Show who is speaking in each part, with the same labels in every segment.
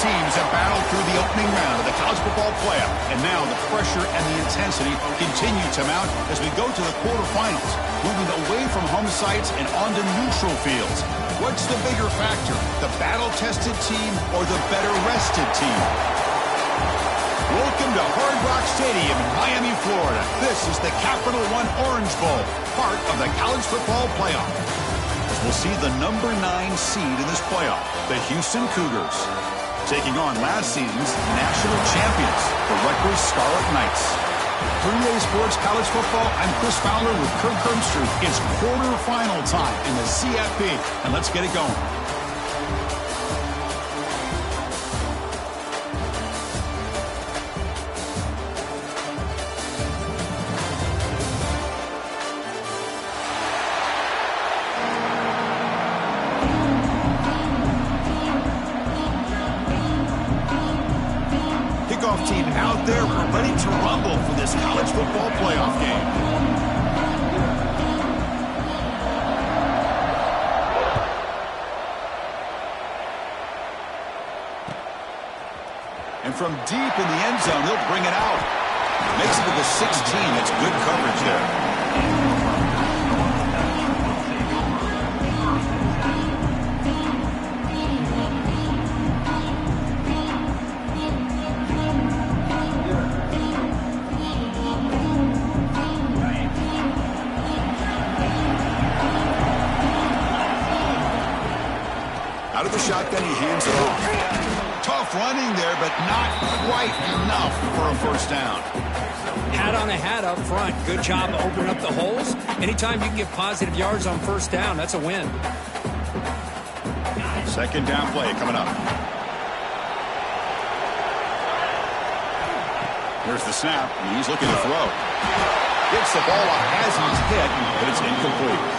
Speaker 1: teams have battled through the opening round of the college football playoff, and now the pressure and the intensity continue to mount as we go to the quarterfinals, moving away from home sites and onto neutral fields. What's the bigger factor, the battle-tested team or the better-rested team? Welcome to Hard Rock Stadium in Miami, Florida. This is the Capital One Orange Bowl, part of the college football playoff. As we'll see the number 9 seed in this playoff, the Houston Cougars, taking on last season's national champions, the Rutgers Scarlet Knights. 3A Sports College Football, I'm Chris Fowler with Kirk Herbstreit. It's quarterfinal time in the CFB, and let's get it going. Team out there, we're ready to rumble for this college football playoff game. And from deep in the end zone, he'll bring it out. Makes it to the 16. That's good coverage there. Out of the shotgun, he hands it off. Tough running there, but not quite enough for a first down.
Speaker 2: Hat on a hat up front. Good job to open up the holes. Anytime you can get positive yards on first down, that's a win.
Speaker 1: Second down play coming up. Here's the snap, and he's looking to throw. Gets the ball off as he's hit, but it's incomplete.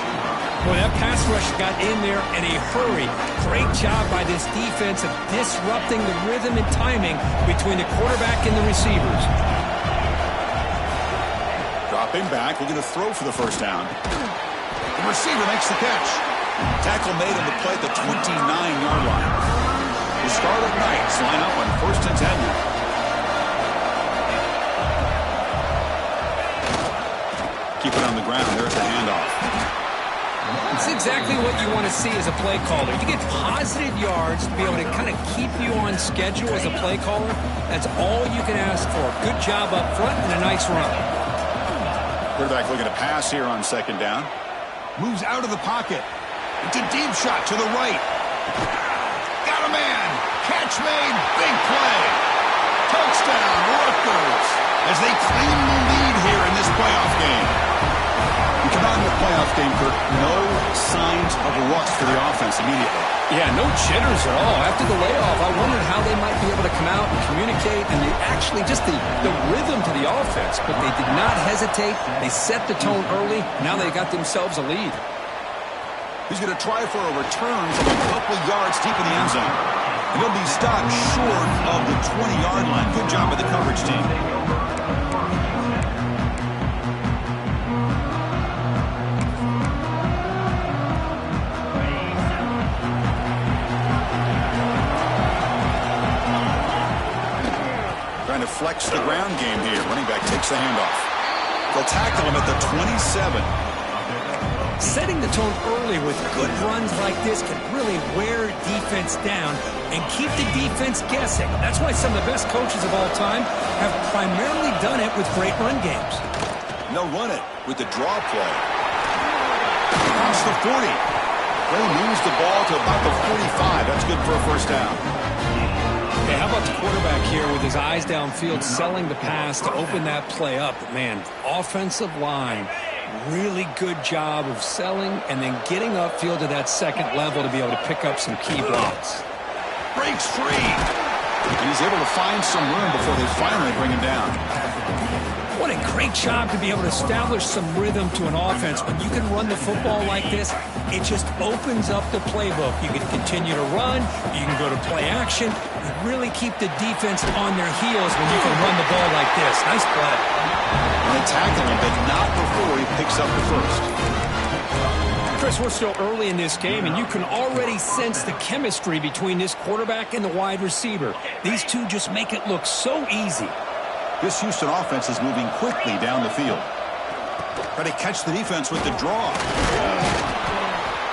Speaker 2: Well, that pass rush got in there in a hurry. Great job by this defense of disrupting the rhythm and timing between the quarterback and the receivers.
Speaker 1: Dropping back, looking to throw for the first down. The receiver makes the catch. Tackle made on the play at the 29-yard line. The Scarlet Knights line up on 1st and 10 now. Keep it on the ground. There's the handoff.
Speaker 2: It's exactly what you want to see as a play caller. You get positive yards to be able to kind of keep you on schedule as a play caller. That's all you can ask for. Good job up front and a nice run.
Speaker 1: Quarterback looking to pass here on second down. Moves out of the pocket. It's a deep shot to the right. Got a man. Catch made. Big play. Touchdown, Rutgers, as they claim the lead here in this playoff game. You come out in the playoff game, Kirk, no signs of a rust for the offense immediately.
Speaker 2: Yeah, no jitters at all. After the layoff, I wondered how they might be able to come out and communicate, and they actually just the rhythm to the offense, but they did not hesitate. They set the tone early. Now they got themselves a lead.
Speaker 1: He's going to try for a return from a couple yards deep in the end zone. And he'll be stopped short of the 20-yard line. Good job by the coverage team. Trying to flex the ground game here. Running back takes the handoff. They'll tackle him at the 27.
Speaker 2: Setting the tone early with good runs like this can really wear defense down and keep the defense guessing. That's why some of the best coaches of all time have primarily done it with great run games.
Speaker 1: They'll run it with the draw play. Across the 40. They moves the ball to about the 45. That's good for a first down.
Speaker 2: Okay, how about the quarterback here with his eyes downfield, selling the pass to open that play up? But man, offensive line, really good job of selling and then getting upfield to that second level to be able to pick up some key blocks.
Speaker 1: Breaks free. And he's able to find some room before they finally bring him down.
Speaker 2: What a great job to be able to establish some rhythm to an offense. When you can run the football like this, it just opens up the playbook. You can continue to run. You can go to play action. You really keep the defense on their heels when you can run the ball like this. Nice play.
Speaker 1: And they tackle him, but not before he picks up the first.
Speaker 2: Chris, we're still early in this game, and you can already sense the chemistry between this quarterback and the wide receiver. These two just make it look so easy.
Speaker 1: This Houston offense is moving quickly down the field. Try to catch the defense with the draw.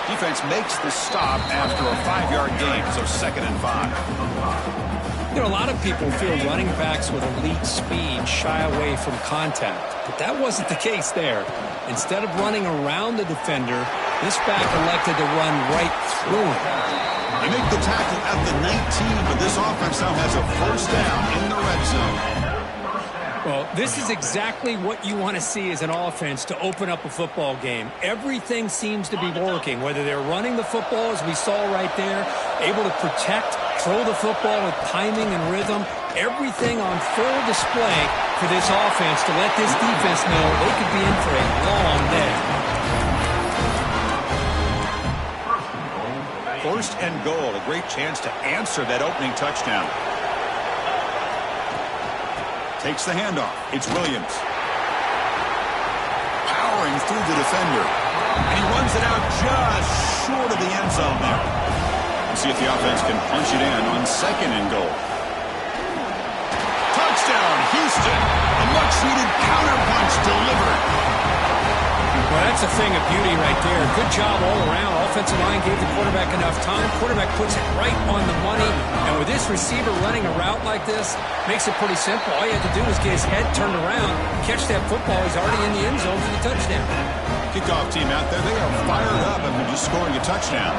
Speaker 1: Defense makes the stop after a 5-yard gain, so 2nd and 5.
Speaker 2: You know, a lot of people feel running backs with elite speed shy away from contact, but that wasn't the case there. Instead of running around the defender, this back elected to run right through him.
Speaker 1: They make the tackle at the 19, but this offense now has a first down in the red zone.
Speaker 2: Well, this is exactly what you want to see as an offense to open up a football game. Everything seems to be working, whether they're running the football, as we saw right there, able to protect, throw the football with timing and rhythm, everything on full display for this offense to let this defense know they could be in for a long day.
Speaker 1: First and goal, a great chance to answer that opening touchdown. Takes the handoff. It's Williams. Powering through the defender. And he runs it out just short of the end zone there. Let's see if the offense can punch it in on 2nd and goal. Touchdown, Houston. A much-needed counter-punch delivered.
Speaker 2: Well, that's a thing of beauty right there. Good job all around. Offensive line gave the quarterback enough time. Quarterback puts it right on the money. And with this receiver running a route like this, makes it pretty simple. All you have to do is get his head turned around, catch that football. He's already in the end zone for the touchdown.
Speaker 1: Kickoff team out there, they are fired up after just scoring a touchdown.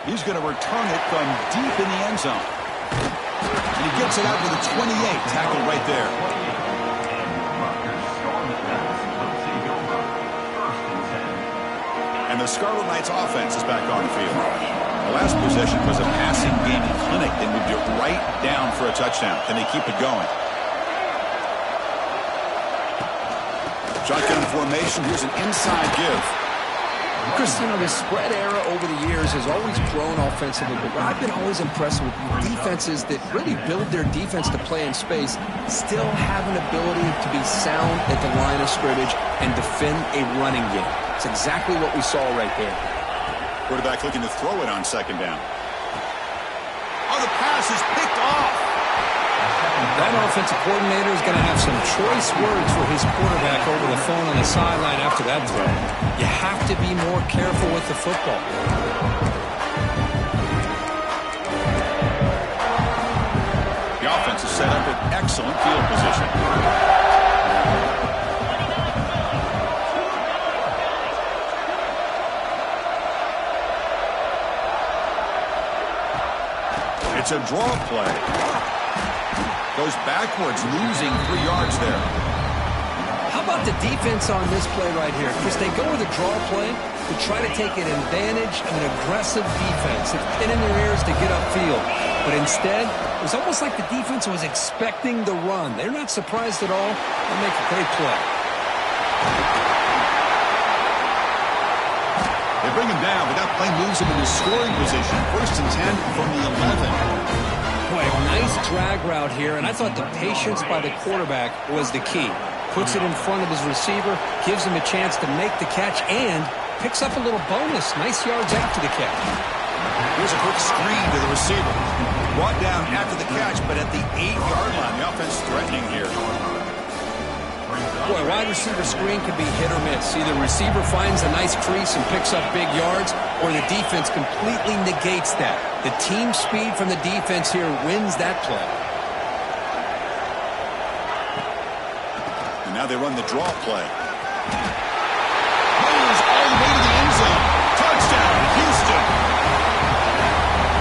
Speaker 1: He's going to return it from deep in the end zone. And he gets it out to the 28, tackled right there. And the Scarlet Knights offense is back on the field. The last possession was a passing game clinic. They moved it right down for a touchdown. Can they keep it going? Shotgun formation. Here's an inside give.
Speaker 3: Chris, you know, the spread era over the years has always grown offensively, but I've been always impressed with defenses that really build their defense to play in space, still have an ability to be sound at the line of scrimmage and defend a running game. It's exactly what we saw right there.
Speaker 1: Quarterback looking to throw it on 2nd down. Oh, the pass is picked off.
Speaker 2: That offensive coordinator is going to have some choice words for his quarterback over the phone on the sideline after that throw. You have to be more careful with the football.
Speaker 1: The offense is set up with excellent field position. It's a draw play. Goes backwards, losing 3 yards there.
Speaker 2: How about the defense on this play right here? Because they go with a draw play to try to take an advantage of an aggressive defense. It's pinning their ears to get upfield. But instead, it was almost like the defense was expecting the run. They're not surprised at all. They make a great play.
Speaker 1: They bring him down, but that play moves him into scoring position. 1st and 10 from the 11.
Speaker 2: Boy, nice drag route here, and I thought the patience by the quarterback was the key. Puts it in front of his receiver, gives him a chance to make the catch, and picks up a little bonus. Nice yards after the catch.
Speaker 1: Here's a quick screen to the receiver. Brought down after the catch, but at the 8-yard line. The offense threatening here.
Speaker 2: Boy, wide receiver screen can be hit or miss. Either receiver finds a nice crease and picks up big yards, or the defense completely negates that. The team speed from the defense here wins that play.
Speaker 1: And now they run the draw play. Moves all the way to the end zone. Touchdown, Houston.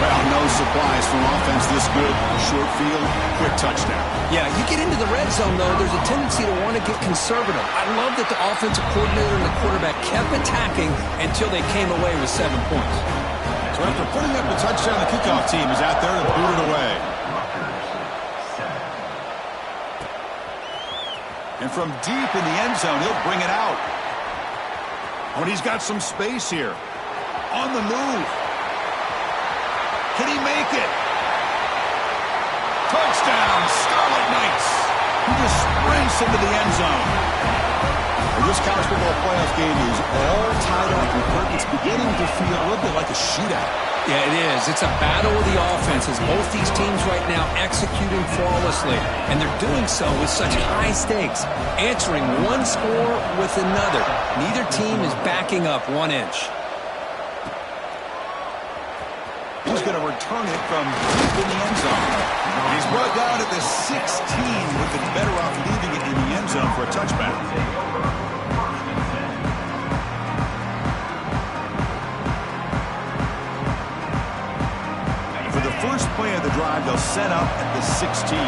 Speaker 1: Well, no surprise from offense this good. Short field, quick touchdown.
Speaker 2: Yeah, you get into the red zone, though, there's a tendency to want to get conservative. I love that the offensive coordinator and the quarterback kept attacking until they came away with 7 points.
Speaker 1: So after putting up the touchdown, the kickoff team is out there to boot it away. And from deep in the end zone, he'll bring it out. Oh, and he's got some space here. On the move. Can he make it? Touchdown, Scarlet Knights. He just sprints into the end zone. Well, this college football playoff game is all tied up. It's beginning to feel a little bit like a shootout.
Speaker 2: Yeah, it is. It's a battle of the offenses. Both these teams right now executing flawlessly, and they're doing so with such high stakes, answering one score with another. Neither team is backing up 1 inch.
Speaker 1: He's going to return it from deep in the end zone. And he's brought down at the 16. Would have been better off leaving it in the end zone for a touchback. For the first play of the drive, they'll set up at the 16.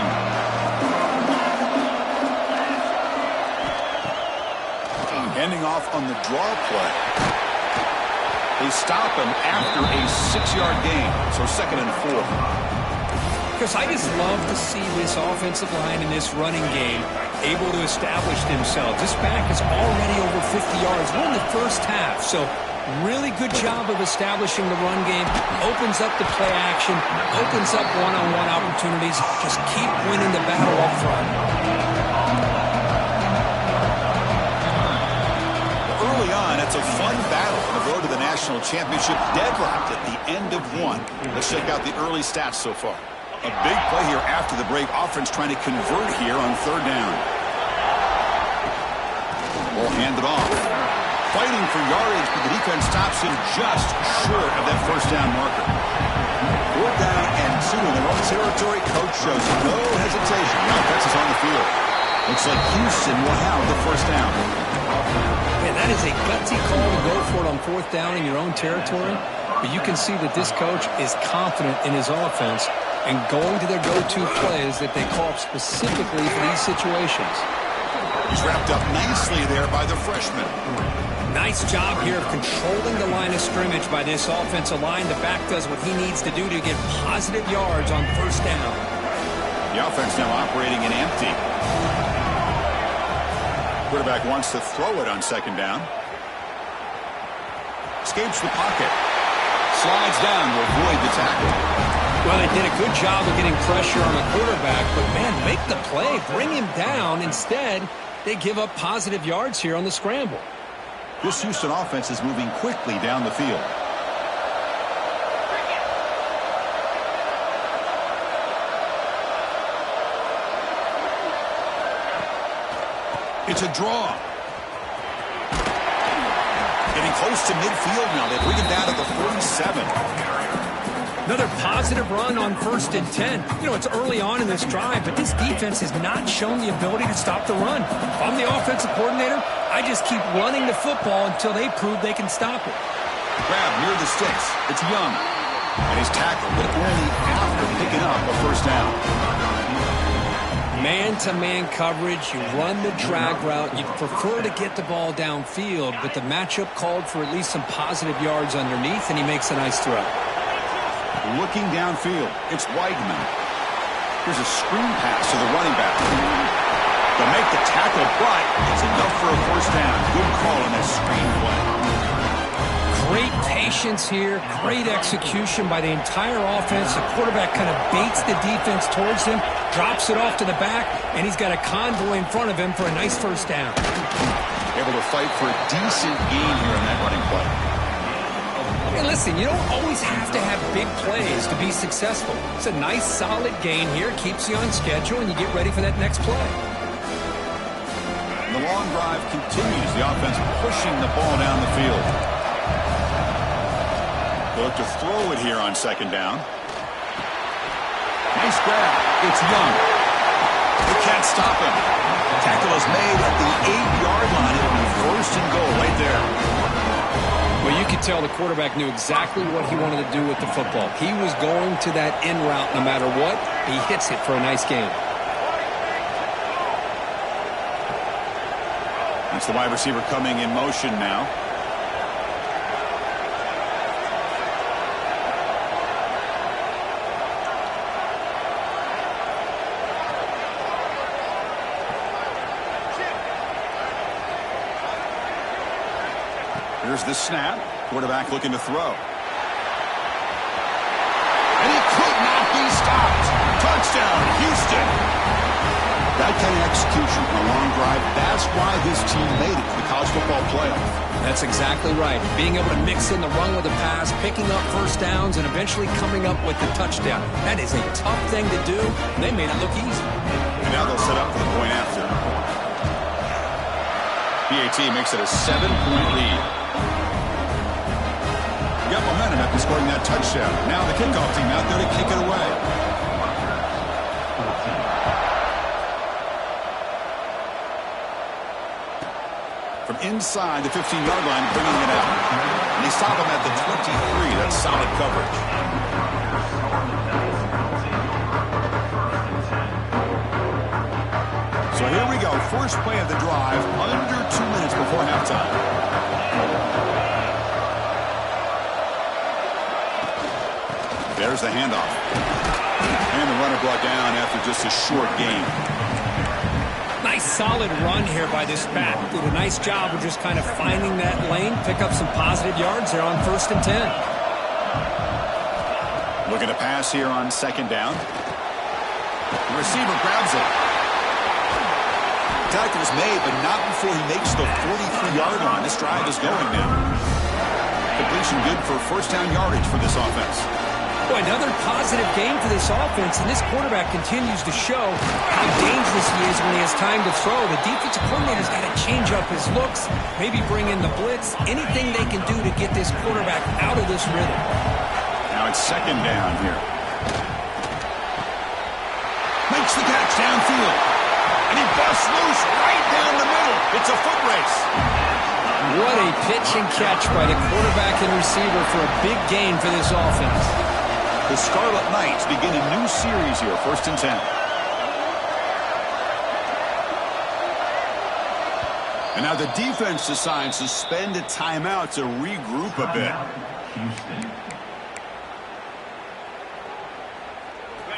Speaker 1: Ending off on the draw play. They stop him after a 6-yard gain, so 2nd and 4.
Speaker 2: Because I just love to see this offensive line in this running game able to establish themselves. This back is already over 50 yards. We're in the first half, so really good job of establishing the run game. Opens up the play action, opens up one-on-one opportunities. Just keep winning the battle up front.
Speaker 1: Early on, it's a fun battle on the road to the national championship, deadlocked at the end of 1. Let's check out the early stats so far. A big play here after the break. Offense trying to convert here on 3rd down. Ball handed off. Fighting for yardage, but the defense stops him just short of that 1st down marker. 4th down and 2 in their own territory. Coach shows no hesitation. The offense is on the field. Looks like Houston will have the 1st down.
Speaker 2: Man, that is a gutsy call to go for it on 4th down in your own territory. But you can see that this coach is confident in his offense and going to their go-to plays that they call up specifically for these situations.
Speaker 1: He's wrapped up nicely there by the freshman.
Speaker 2: Nice job here of controlling the line of scrimmage by this offensive line. The back does what he needs to do to get positive yards on 1st down.
Speaker 1: The offense now operating in empty. Quarterback wants to throw it on 2nd down. Escapes the pocket. Slides down to avoid the tackle.
Speaker 2: Well, they did a good job of getting pressure on the quarterback, but, man, make the play. Bring him down. Instead, they give up positive yards here on the scramble.
Speaker 1: This Houston offense is moving quickly down the field. It's a draw. Getting close to midfield now. They bring him down to the 47.
Speaker 2: Another positive run on 1st and 10. You know, it's early on in this drive, but this defense has not shown the ability to stop the run. If I'm the offensive coordinator, I just keep running the football until they prove they can stop it.
Speaker 1: Grab near the sticks. It's Young. And he's tackled, but only after picking up a 1st down.
Speaker 2: Man-to-man coverage, you run the drag route. You'd prefer to get the ball downfield, but the matchup called for at least some positive yards underneath, and he makes a nice throw.
Speaker 1: Looking downfield, it's Weidman. Here's a screen pass to the running back. They'll make the tackle, but it's enough for a 1st down. Good call on that screen play.
Speaker 2: Great patience here, great execution by the entire offense. The quarterback kind of baits the defense towards him, drops it off to the back, and he's got a convoy in front of him for a nice 1st down.
Speaker 1: Able to fight for a decent gain here in that running play.
Speaker 2: Hey, listen, you don't always have to have big plays to be successful. It's a nice, solid gain here. Keeps you on schedule, and you get ready for that next play.
Speaker 1: The long drive continues. The offense pushing the ball down the field. They look to throw it here on 2nd down. Nice grab. It's Young. They can't stop him. Tackle is made at the 8-yard line. It'll be 1st and goal right there.
Speaker 2: Well, you could tell the quarterback knew exactly what he wanted to do with the football. He was going to that in route no matter what. He hits it for a nice gain.
Speaker 1: That's the wide receiver coming in motion now. Here's the snap. Quarterback looking to throw. And he could not be stopped. Touchdown, Houston. That kind of execution on a long drive, that's why this team made it to the college football playoff.
Speaker 3: That's exactly right. Being able to mix in the run with the pass, picking up first downs, and eventually coming up with the touchdown. That is a tough thing to do. They made it look easy.
Speaker 1: And now they'll set up for the point after. PAT makes it a 7-point lead. Got momentum after scoring that touchdown. Now the kickoff team out there to kick it away. From inside the 15-yard line, bringing it out. And they stop him at the 23. That's solid coverage. So here we go. First play of the drive, under 2 minutes before halftime. There's the handoff. And the runner brought down after just a short gain.
Speaker 2: Nice solid run here by this back. Did a nice job of just kind of finding that lane, pick up some positive yards there on 1st and 10.
Speaker 1: Looking to pass here on 2nd down. The receiver grabs it. Tackle is made, but not before he makes the 43-yard line. This drive is going now. Completion good for first down yardage for this offense.
Speaker 2: Boy, another positive game for this offense, and this quarterback continues to show how dangerous he is when he has time to throw. The defensive coordinator's got to change up his looks, maybe bring in the blitz, anything they can do to get this quarterback out of this rhythm.
Speaker 1: Now it's 2nd down here. Makes the catch downfield. And he busts loose right down the middle. It's a foot race.
Speaker 2: What a pitch and catch by the quarterback and receiver for a big gain for this offense.
Speaker 1: The Scarlet Knights begin a new series here, 1st and 10. And now the defense decides to spend a timeout to regroup a bit.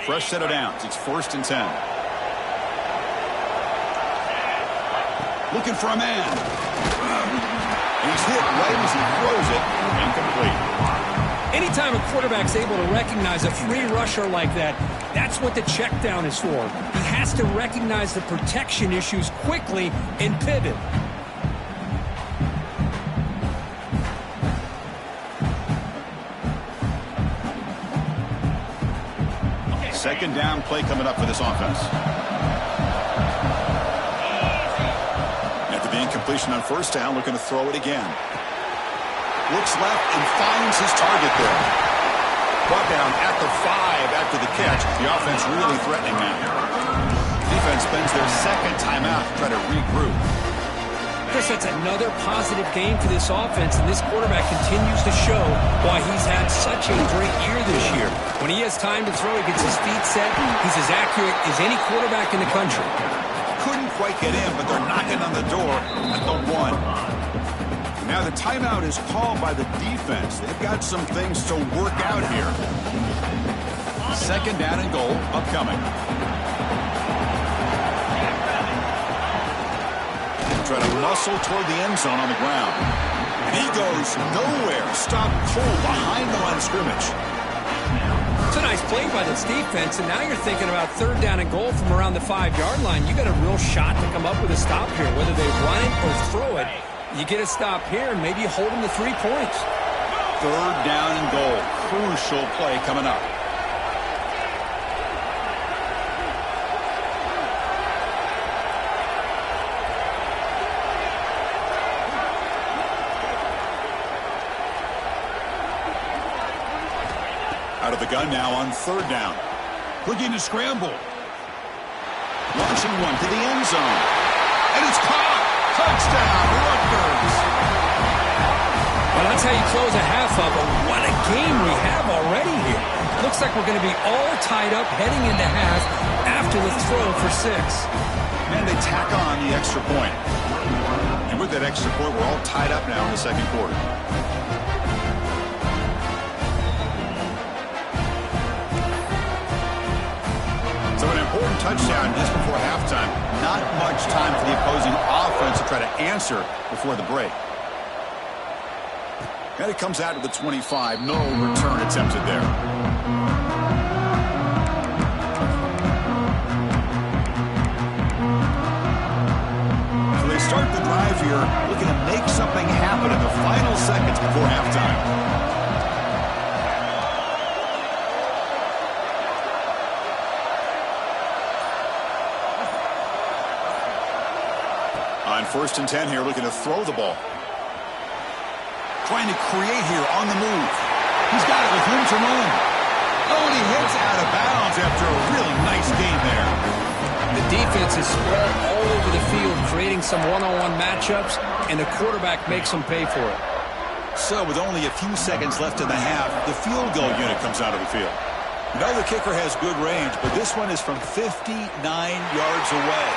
Speaker 1: Fresh set of downs. It's 1st and 10. Looking for a man. And he's hit right as he throws it. Incomplete.
Speaker 2: Anytime a quarterback's able to recognize a free rusher like that, that's what the check down is for. He has to recognize the protection issues quickly and pivot.
Speaker 1: Second down play coming up for this offense. After the incompletion on 1st down, looking to throw it again. Looks left and finds his target there. Brought down at the 5 after the catch. The offense really threatening now. Defense spends their 2nd timeout to try to regroup.
Speaker 2: Chris, that's another positive game for this offense, and this quarterback continues to show why he's had such a great year this year. When he has time to throw, he gets his feet set. He's as accurate as any quarterback in the country.
Speaker 1: Couldn't quite get in, but they're knocking on the door at the 1. Now the timeout is called by the defense. They've got some things to work out here. 2nd down and goal upcoming. Try to muscle toward the end zone on the ground. And he goes nowhere. Stopped cold behind the line of scrimmage.
Speaker 2: It's a nice play by this defense, and now you're thinking about 3rd down and goal from around the 5-yard line. You got a real shot to come up with a stop here, whether they run it or throw it. You get a stop here, and maybe you hold them to 3 points.
Speaker 1: 3rd down and goal. Crucial play coming up. Out of the gun now on 3rd down. Looking to scramble. Launching one to the end zone. And it's caught. Touchdown, Rutgers.
Speaker 2: Well, that's how you close a half up, but what a game we have already here. Looks like we're going to be all tied up heading into half after the throw for 6.
Speaker 1: And they tack on the extra point. And with that extra point, we're all tied up now in the 2nd quarter. So an important touchdown just before halftime. Not much time for the opposing offense to try to answer before the break. And it comes out to the 25. No return attempted there. drive here, looking to make something happen in the final seconds before halftime. On 1st and 10 here, looking to throw the ball. Trying to create here on the move. He's got it with room to run. Oh, and he hits out of bounds after a really nice game there.
Speaker 2: The defense is spread all over the field, creating some one-on-one matchups, and the quarterback makes them pay for it.
Speaker 1: So with only a few seconds left in the half, the field goal unit comes out of the field. You know the kicker has good range, but this one is from 59 yards away.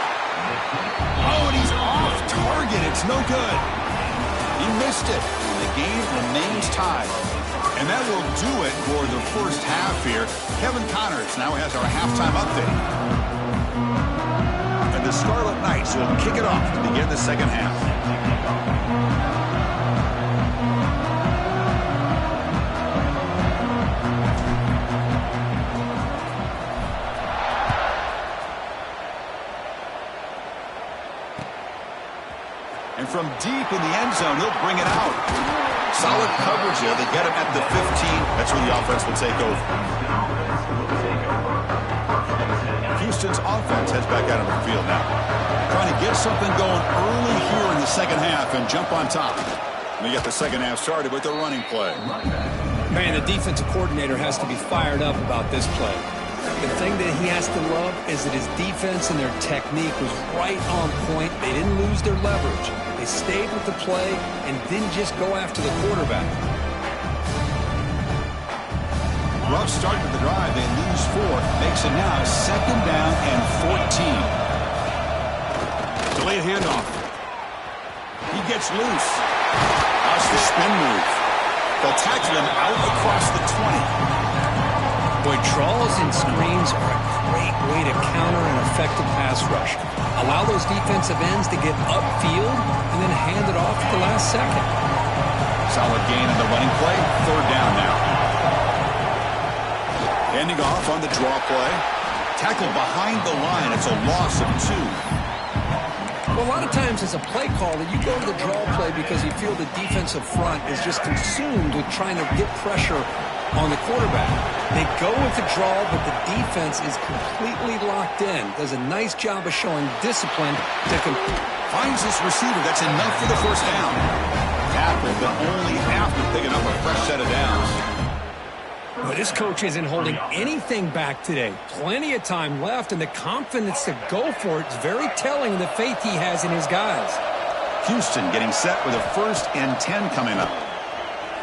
Speaker 1: Oh, and he's off target. It's no good. He missed it. The game remains tied. And that will do it for the first half here. Kevin Connors now has our halftime update. And the Scarlet Knights will kick it off to begin the second half. And from deep in the end zone, he'll bring it out. Solid coverage there. They get him at the 15. That's where the offense will take over. Houston's offense heads back out on the field now. Trying to get something going early here in the second half and jump on top. We get the second half started with the running play.
Speaker 2: Man, the defensive coordinator has to be fired up about this play. The thing that he has to love is that his defense and their technique was right on point. They didn't lose their leverage. They stayed with the play and didn't just go after the quarterback.
Speaker 1: Rough start to the drive. They lose 4. Makes it now 2nd down and 14. Delayed handoff. He gets loose. How's the spin move? They'll tackle him out across the 20.
Speaker 2: Boy, draws and screens are a great way to counter an effective pass rush. Allow those defensive ends to get upfield and then hand it off at the last second.
Speaker 1: Solid gain in the running play. 3rd down now. Ending off on the draw play. Tackle behind the line. It's a loss of 2.
Speaker 2: Well, a lot of times as a play caller, you go to the draw play because you feel the defensive front is just consumed with trying to get pressure on the quarterback. They go with the draw, but the defense is completely locked in. Does a nice job of showing discipline to
Speaker 1: finds this receiver. That's enough for the first down. Tackled, but only after picking up a fresh set of downs.
Speaker 2: Well, this coach isn't holding anything back today. Plenty of time left, and the confidence to go for it is very telling of the faith he has in his guys.
Speaker 1: Houston getting set with a 1st and 10 coming up.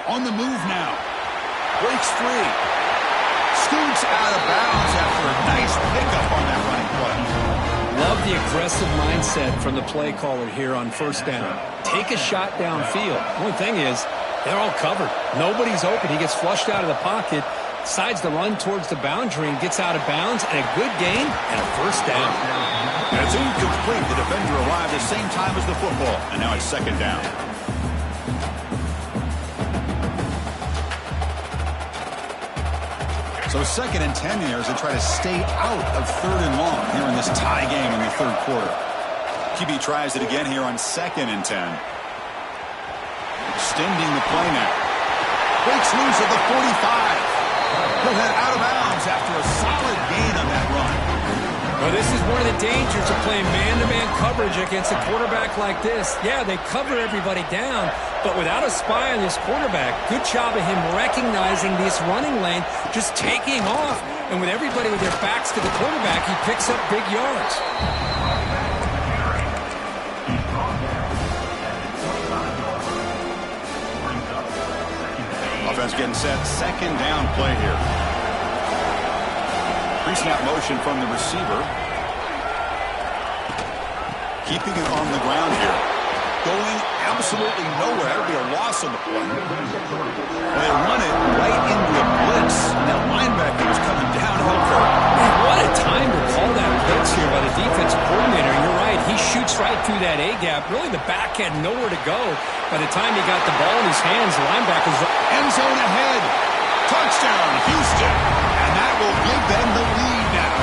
Speaker 1: On the move now. Breaks free. Scoots out of bounds after a nice pickup on that running play.
Speaker 2: Love the aggressive mindset from the play caller here on 1st down. Take a shot downfield. One thing is, they're all covered. Nobody's open. He gets flushed out of the pocket, decides to run towards the boundary and gets out of bounds, and a good gain and a 1st down.
Speaker 1: That's incomplete. The defender arrived at the same time as the football, and now it's 2nd down. So 2nd and 10 here as they try to stay out of 3rd and long here in this tie game in the 3rd quarter. QB tries it again here on 2nd and 10. Extending the play now. Breaks loose at the 45. He'll head out of bounds after a solid gain on that run.
Speaker 2: Well, this is one of the dangers of playing man-to-man coverage against a quarterback like this. Yeah, they cover everybody down, but without a spy on this quarterback, good job of him recognizing this running lane, just taking off, and with everybody with their backs to the quarterback, he picks up big yards.
Speaker 1: Offense getting set. 2nd down play here. Pre-snap motion from the receiver. Keeping it on the ground here. Going absolutely nowhere. That would be a loss on the play. They run it right into a blitz. And that linebacker was coming downhill for it.
Speaker 2: What a time to call that blitz here by the defensive coordinator. You're right. He shoots right through that A-gap. Really, the back had nowhere to go. By the time he got the ball in his hands, the linebacker's
Speaker 1: end zone ahead. Touchdown, Houston. And that will give them the lead now.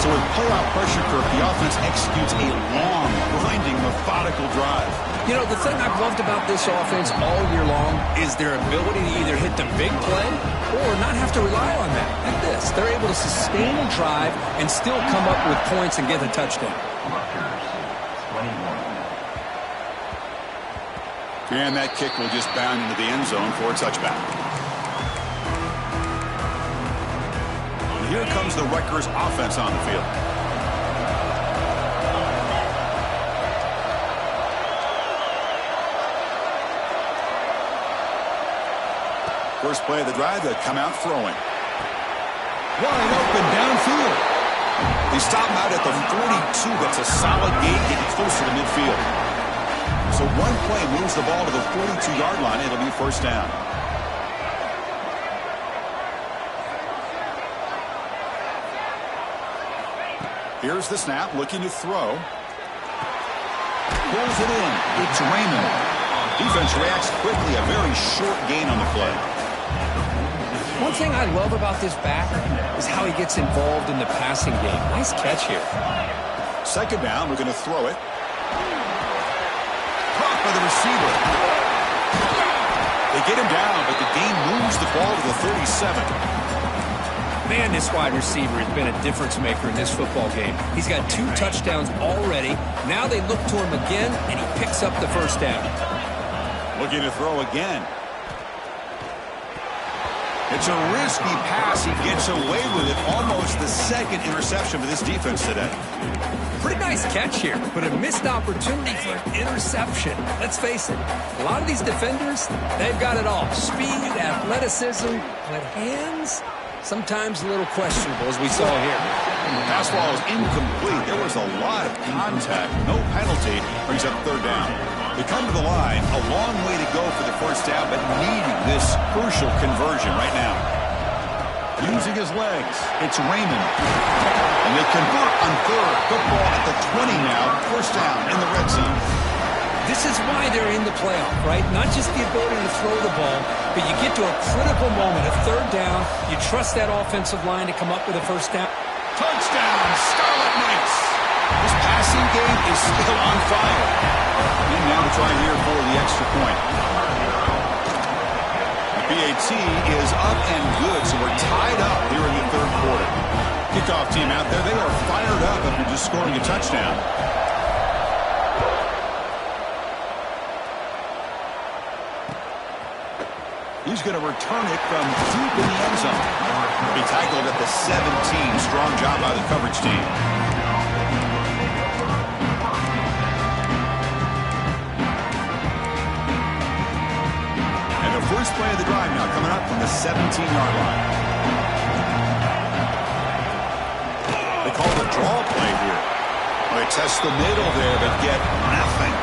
Speaker 1: So with playoff pressure curve, the offense executes a long, grinding, methodical drive.
Speaker 3: You know, the thing I've loved about this offense all year long is their ability to either hit the big play or not have to rely on that. Like this, they're able to sustain a drive and still come up with points and get the touchdown.
Speaker 4: Rutgers, 21.
Speaker 1: And that kick will just bound into the end zone for a touchback. And here comes the Rutgers offense on the field. First play of the drive, they'll come out throwing. Wide open downfield. They stop him out at the 42. That's a solid gain, getting closer to midfield. So one play moves the ball to the 42-yard line. It'll be first down. Here's the snap, looking to throw. Pulls it in. It's Raymond. Defense reacts quickly. A very short gain on the play.
Speaker 3: One thing I love about this back is how he gets involved in the passing game. Nice catch here.
Speaker 1: Second down, we're going to throw it. Caught by the receiver. They get him down, but the gain moves the ball to the 37.
Speaker 3: Man, this wide receiver has been a difference maker in this football game. He's got 2 touchdowns already. Now they look to him again, and he picks up the first down.
Speaker 1: Looking to throw again. It's a risky pass. He gets away with it. Almost the second interception for this defense today.
Speaker 3: Pretty nice catch here, but a missed opportunity for an interception. Let's face it, a lot of these defenders, they've got it all. Speed, athleticism, but hands, sometimes a little questionable, as we saw here.
Speaker 1: The pass ball is incomplete. There was a lot of contact. No penalty. Brings up third down. They come to the line, a long way to go for the first down, but needing this crucial conversion right now. Using his legs, it's Raymond. And they convert on third. Football at the 20 now. First down in the red zone.
Speaker 3: This is why they're in the playoff, right? Not just the ability to throw the ball, but you get to a critical moment, a third down. You trust that offensive line to come up with a first down.
Speaker 1: Touchdown, Scarlet Knights. This passing game is still on fire. And now to try here for the extra point. The PAT is up and good, so we're tied up here in the third quarter. Kickoff team out there, they are fired up after just scoring a touchdown. He's going to return it from deep in the end zone. He'll be tackled at the 17. Strong job by the coverage team. And the first play of the drive now coming up from the 17-yard line. They call it a draw play here. They test the middle there, but get nothing.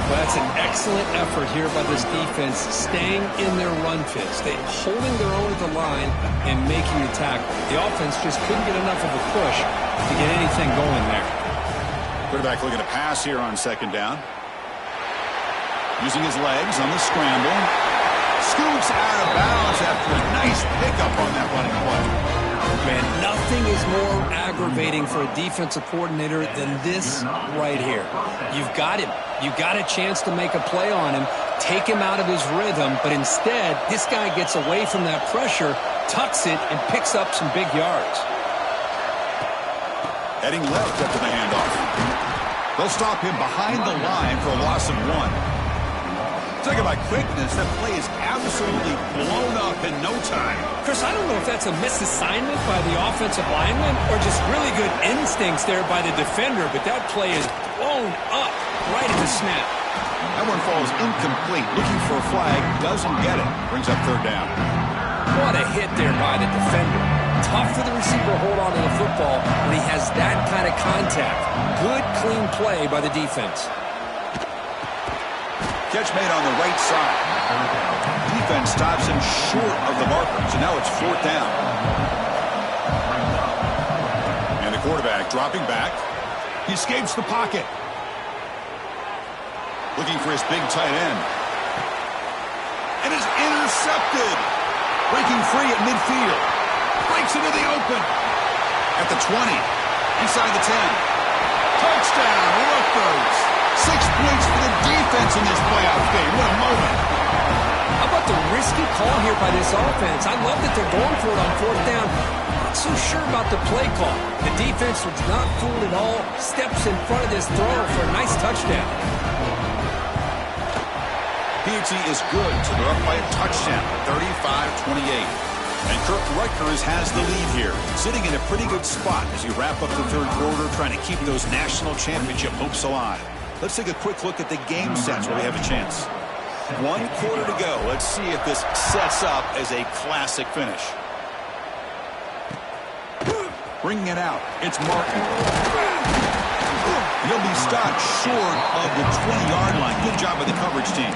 Speaker 3: Well, that's an excellent effort here by this defense, staying in their run fits. They're holding their own at the line and making the tackle. The offense just couldn't get enough of a push to get anything going there.
Speaker 1: Quarterback looking to pass here on second down. Using his legs on the scramble. Scoots out of bounds after a nice pickup on that running play.
Speaker 3: Man, nothing is more aggravating for a defensive coordinator than this right here. You've got him. You've got a chance to make a play on him, take him out of his rhythm, but instead, this guy gets away from that pressure, tucks it, and picks up some big yards.
Speaker 1: Heading left after the handoff. They'll stop him behind the line for a loss of 1. Talking about quickness, that play is absolutely blown up in no time.
Speaker 3: Chris, I don't know if that's a misassignment by the offensive lineman or just really good instincts there by the defender, but that play is blown up right at the snap.
Speaker 1: That one falls incomplete. Looking for a flag, doesn't get it. Brings up third down.
Speaker 3: What a hit there by the defender. Tough for the receiver to hold on to the football when he has that kind of contact. Good, clean play by the defense.
Speaker 1: Catch made on the right side. Defense stops him short of the markers, and now it's fourth down. And the quarterback dropping back. He escapes the pocket. Looking for his big tight end. And is intercepted. Breaking free at midfield. Breaks into the open. At the 20. Inside the 10. Touchdown, Rutgers. 6 points for the defense in this playoff game. What a moment.
Speaker 2: How about the risky call here by this offense? I love that they're going for it on 4th down. Not so sure about the play call. The defense was not fooled at all. Steps in front of this throw for a nice touchdown.
Speaker 1: P&T is good, so they're up by a touchdown, 35-28. And Kirk Rutgers has the lead here, sitting in a pretty good spot as you wrap up the 3rd quarter, trying to keep those national championship hopes alive. Let's take a quick look at the game sets where we have a chance. 1 quarter to go. Let's see if this sets up as a classic finish. Bringing it out. It's Martin. He'll be stopped short of the 20-yard line. Good job by the coverage team.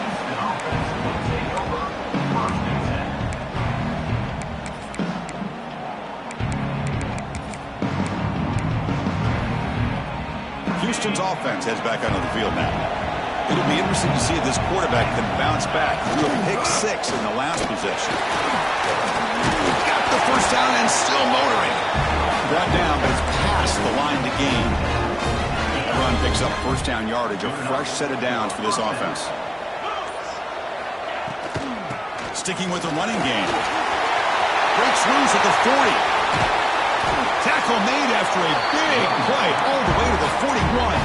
Speaker 1: Houston's offense heads back onto the field now. It'll be interesting to see if this quarterback can bounce back. Threw a pick 6 in the last possession. Got the first down and still motoring. Brought down, but it's past the line to gain. That run picks up first down yardage, a fresh set of downs for this offense. Sticking with the running game. Breaks loose at the 40. Tackle made after a big play all the way to the 41.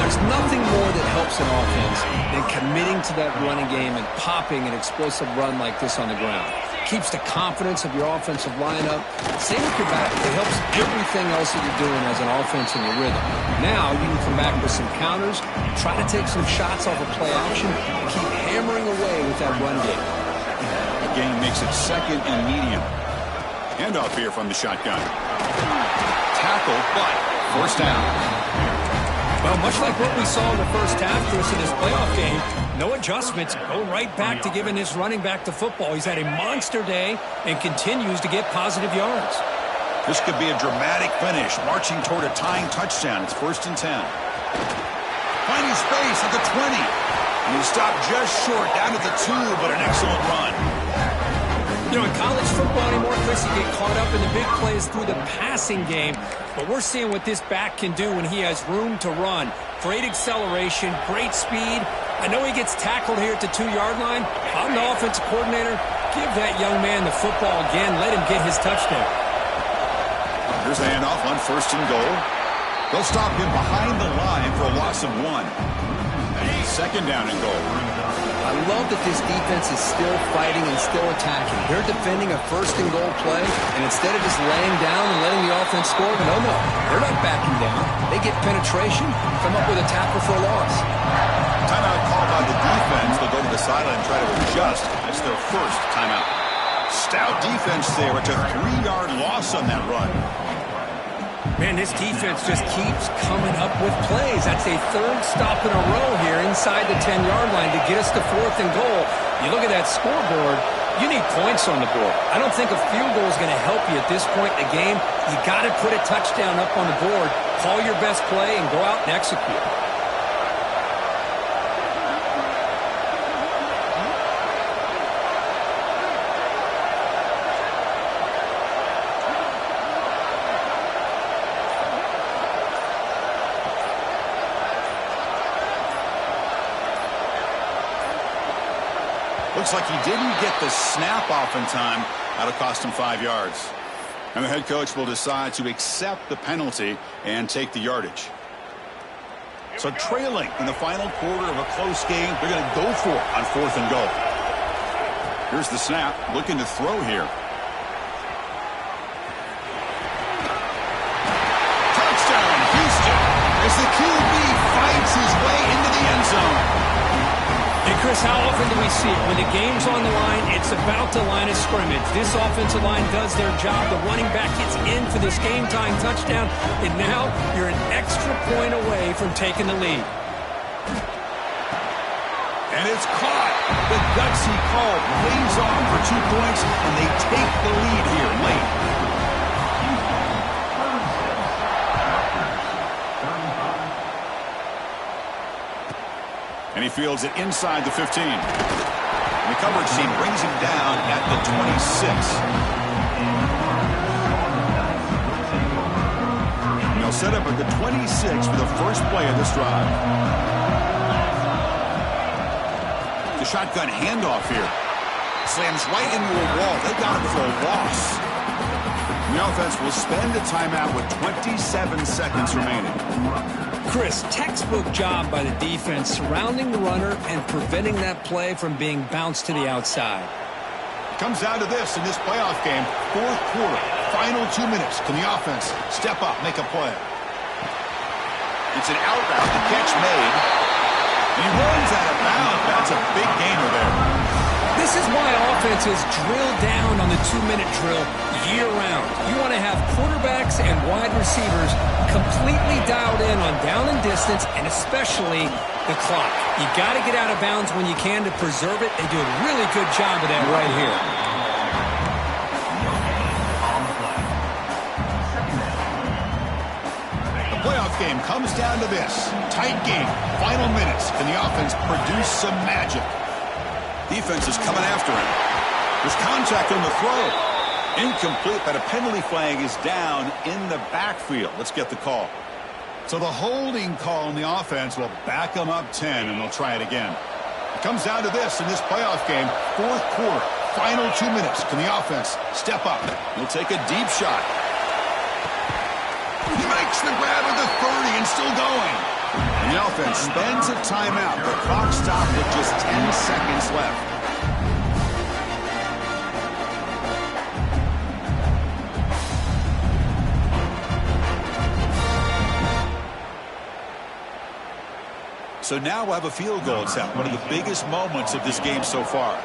Speaker 3: There's nothing more that helps an offense than committing to that running game and popping an explosive run like this on the ground. Keeps the confidence of your offensive lineup. Same with your back. It helps everything else that you're doing as an offense in your rhythm. Now you can come back with some counters, try to take some shots off of play action, and keep hammering away with that run game.
Speaker 1: The game makes it 2nd and medium. Handoff here from the shotgun. Tackle, but first down.
Speaker 2: Well, much like what we saw in the first half, Chris, in this playoff game, no adjustments. Go right back to giving this running back the football. He's had a monster day and continues to get positive yards.
Speaker 1: This could be a dramatic finish, marching toward a tying touchdown. It's 1st and 10. Finding space at the 20. And he stopped just short, down at the 2, but an excellent run.
Speaker 2: You know, in college football anymore, Chris, you get caught up in the big plays through the passing game. But we're seeing what this back can do when he has room to run. Great acceleration, great speed. I know he gets tackled here at the 2-yard line. I'm the offensive coordinator. Give that young man the football again. Let him get his touchdown.
Speaker 1: Here's the handoff on 1st and goal. They'll stop him behind the line for a loss of 1. 2nd down and goal.
Speaker 3: I love that this defense is still fighting and still attacking. They're defending a 1st and goal play, and instead of just laying down and letting the offense score, no, they're not backing down. They get penetration, come up with a tackle for a loss.
Speaker 1: Timeout called by the defense. They'll go to the sideline and try to adjust. That's their first timeout. Stout defense there. It's a 3-yard loss on that run.
Speaker 2: Man, this defense just keeps coming up with plays. That's a 3rd stop in a row here inside the 10-yard line to get us to 4th and goal. You look at that scoreboard, you need points on the board. I don't think a field goal is going to help you at this point in the game. You got to put a touchdown up on the board, call your best play, and go out and execute.
Speaker 1: Looks like he didn't get the snap off in time. That'll cost him 5 yards. And the head coach will decide to accept the penalty and take the yardage. So trailing in the final quarter of a close game, they're going to go for it on 4th and goal. Here's the snap, looking to throw here. Touchdown, Houston, as the QB fights his way into the end zone.
Speaker 2: Hey, Chris, how often do we see it? When the game's on the line, it's about the line of scrimmage. This offensive line does their job. The running back gets in for this game-tying touchdown, and now you're an extra point away from taking the lead.
Speaker 1: And it's caught. The gutsy call plays on for 2 points, and they take the lead here late. And he fields it inside the 15. And the coverage team brings him down at the 26. set up at the 26 for the first play of this drive. The shotgun handoff here. Slams right into a wall. They got him for a loss. The offense will spend a timeout with 27 seconds remaining.
Speaker 2: Chris, textbook job by the defense surrounding the runner and preventing that play from being bounced to the outside.
Speaker 1: Comes down to this in this playoff game. Fourth quarter, final 2 minutes. Can the offense step up, make a play? It's an out route. The catch made. He runs out of bounds. That's a big gainer there.
Speaker 2: This is why offenses drill down on the 2-minute drill year-round. You want to have quarterbacks and wide receivers completely dialed in on down and distance, and especially the clock. You got to get out of bounds when you can to preserve it. They do a really good job of that right here.
Speaker 1: The playoff game comes down to this. Tight game. Final minutes. Can the offense produce some magic? Defense is coming after him. There's contact on the throw. Incomplete, but a penalty flag is down in the backfield. Let's get the call. So the holding call on the offense will back them up 10, and they'll try it again. It comes down to this in this playoff game. Fourth quarter, final 2 minutes. Can the offense step up? He'll take a deep shot. He makes the grab at the 30 and still going. And the offense spends a timeout. The clock stopped with just 10 seconds left. So now we'll have a field goal attempt, one of the biggest moments of this game so far.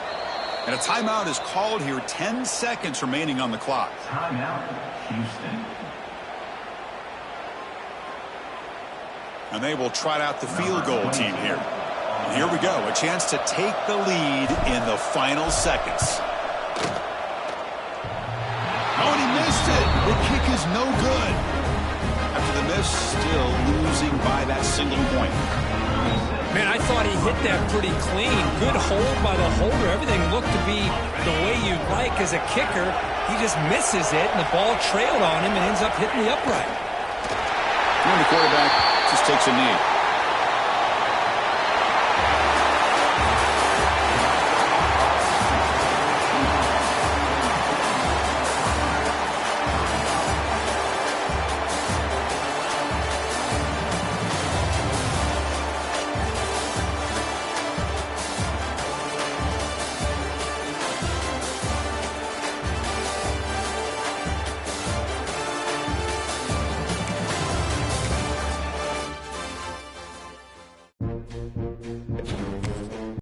Speaker 1: And a timeout is called here, 10 seconds remaining on the clock.
Speaker 4: Timeout, Houston.
Speaker 1: And they will trot out the field goal team here. And here we go, a chance to take the lead in the final seconds. Oh, and he missed it. The kick is no good. After the miss, still losing by that single point.
Speaker 2: Man, I thought he hit that pretty clean. Good hold by the holder. Everything looked to be the way you'd like as a kicker. He just misses it, and the ball trailed on him and ends up hitting the upright.
Speaker 1: And the quarterback just takes a knee.